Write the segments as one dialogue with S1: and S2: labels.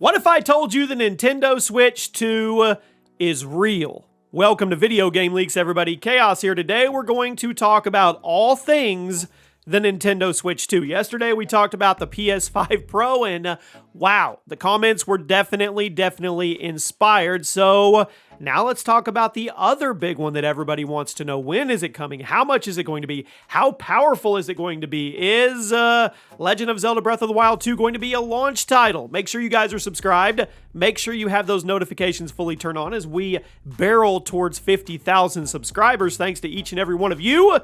S1: What if I told you the Nintendo Switch 2 is real? Welcome to Video Game Leaks, everybody. Chaos here. Today we're going to talk about all things the Nintendo Switch 2. Yesterday we talked about the PS5 Pro and wow, the comments were definitely inspired. So now let's talk about the other big one that everybody wants to know. When is it coming? How much is it going to be? How powerful is it going to be? Is Legend of Zelda Breath of the Wild 2 going to be a launch title? Make sure you guys are subscribed. Make sure you have those notifications fully turned on as we barrel towards 50,000 subscribers, thanks to each and every one of you.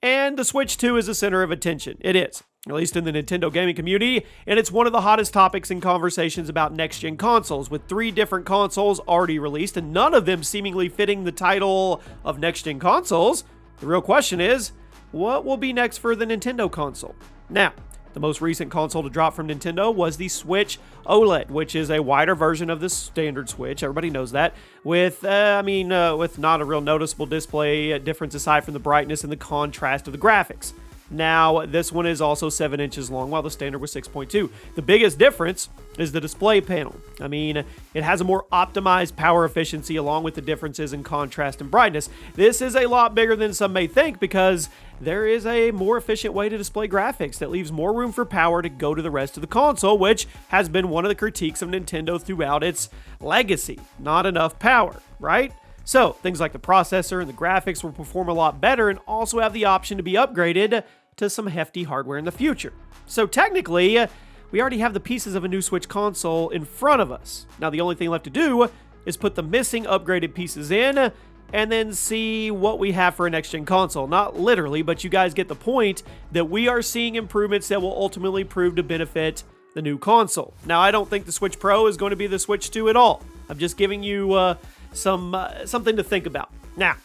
S1: And the Switch 2 is the center of attention. It is, at least in the Nintendo gaming community, and it's one of the hottest topics in conversations about next-gen consoles, with 3 different consoles already released, and none of them seemingly fitting the title of next-gen consoles. The real question is, what will be next for the Nintendo console? Now, the most recent console to drop from Nintendo was the Switch OLED, which is a wider version of the standard Switch. Everybody knows that. With not a real noticeable display difference aside from the brightness and the contrast of the graphics. Now, this one is also 7 inches long, while the standard was 6.2. The biggest difference is the display panel. I mean, it has a more optimized power efficiency along with the differences in contrast and brightness. This is a lot bigger than some may think because there is a more efficient way to display graphics that leaves more room for power to go to the rest of the console, which has been one of the critiques of Nintendo throughout its legacy. Not enough power, right? So, things like the processor and the graphics will perform a lot better and also have the option to be upgraded to some hefty hardware in the future. So technically, we already have the pieces of a new Switch console in front of us. Now the only thing left to do is put the missing upgraded pieces in and then see what we have for a next-gen console. Not literally, but you guys get the point that we are seeing improvements that will ultimately prove to benefit the new console. Now I don't think the Switch Pro is going to be the Switch 2 at all. I'm just giving you something to think about. Now,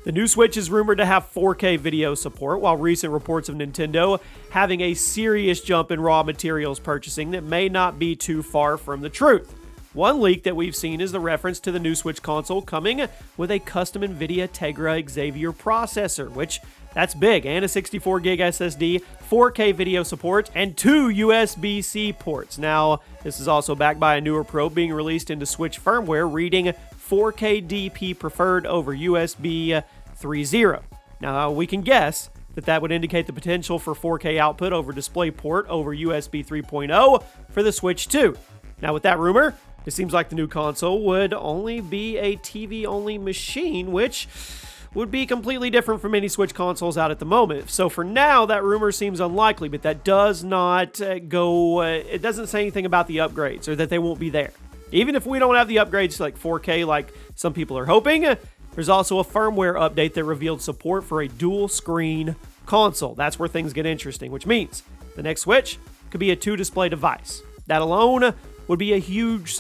S1: the new Switch is rumored to have 4K video support, while recent reports of Nintendo having a serious jump in raw materials purchasing that may not be too far from the truth. One leak that we've seen is the reference to the new Switch console coming with a custom NVIDIA Tegra Xavier processor, which that's big, and a 64 gig SSD, 4K video support, and 2 USB-C ports. Now, this is also backed by a newer probe being released into Switch firmware, reading 4K DP preferred over USB 3.0. Now, we can guess that would indicate the potential for 4K output over DisplayPort over USB 3.0 for the Switch 2. Now, with that rumor, it seems like the new console would only be a TV-only machine, which would be completely different from any Switch consoles out at the moment. So for now, that rumor seems unlikely, but that does not it doesn't say anything about the upgrades or that they won't be there. Even if we don't have the upgrades to like 4K like some people are hoping, there's also a firmware update that revealed support for a dual screen console. That's where things get interesting, which means the next Switch could be a 2-display device. That alone would be a huge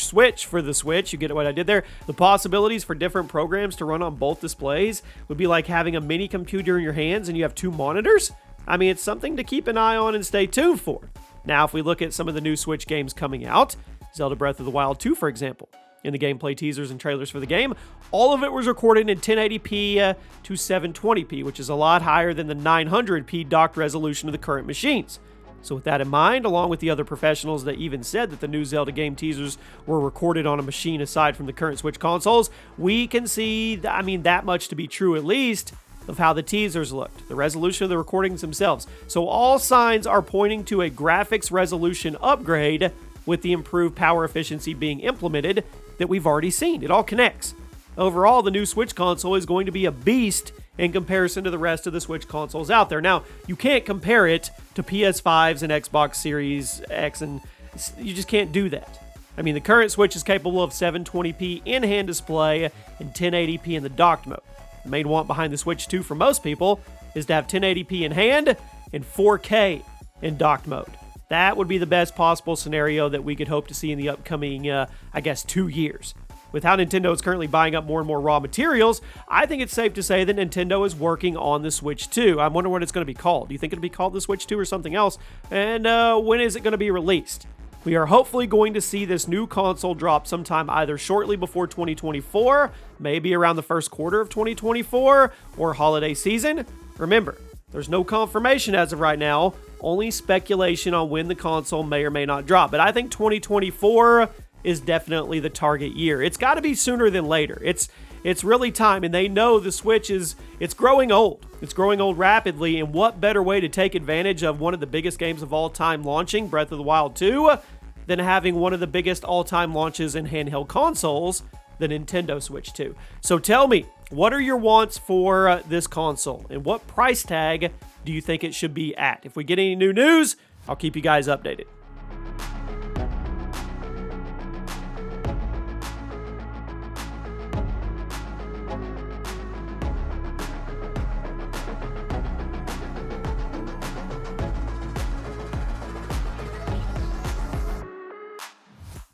S1: switch for the Switch. You get what I did there? The possibilities for different programs to run on both displays would be like having a mini computer in your hands and you have 2 monitors. I mean, it's something to keep an eye on and stay tuned for. Now, if we look at some of the new Switch games coming out, Zelda Breath of the Wild 2, for example. In the gameplay teasers and trailers for the game, all of it was recorded in 1080p to 720p, which is a lot higher than the 900p docked resolution of the current machines. So with that in mind, along with the other professionals that even said that the new Zelda game teasers were recorded on a machine aside from the current Switch consoles, we can see, that much to be true at least, of how the teasers looked, the resolution of the recordings themselves. So all signs are pointing to a graphics resolution upgrade with the improved power efficiency being implemented that we've already seen. It all connects. Overall, the new Switch console is going to be a beast in comparison to the rest of the Switch consoles out there. Now, you can't compare it to PS5s and Xbox Series X, and you just can't do that. I mean, the current Switch is capable of 720p in-hand display and 1080p in the docked mode. The main want behind the Switch 2 for most people is to have 1080p in hand and 4K in docked mode. That would be the best possible scenario that we could hope to see in the upcoming, 2 years. With how Nintendo is currently buying up more and more raw materials, I think it's safe to say that Nintendo is working on the Switch 2. I wonder what it's going to be called. Do you think it'll be called the Switch 2 or something else? And when is it going to be released? We are hopefully going to see this new console drop sometime either shortly before 2024, maybe around the first quarter of 2024, or holiday season. Remember, there's no confirmation as of right now, Only speculation on when the console may or may not drop. But I think 2024 is definitely the target year. It's got to be sooner than later. It's really time, and they know the Switch it's growing old. It's growing old rapidly, and what better way to take advantage of one of the biggest games of all time launching, Breath of the Wild 2, than having one of the biggest all-time launches in handheld consoles, the Nintendo Switch 2. So tell me, what are your wants for this console, and what price tag do you think it should be at? If we get any new news, I'll keep you guys updated.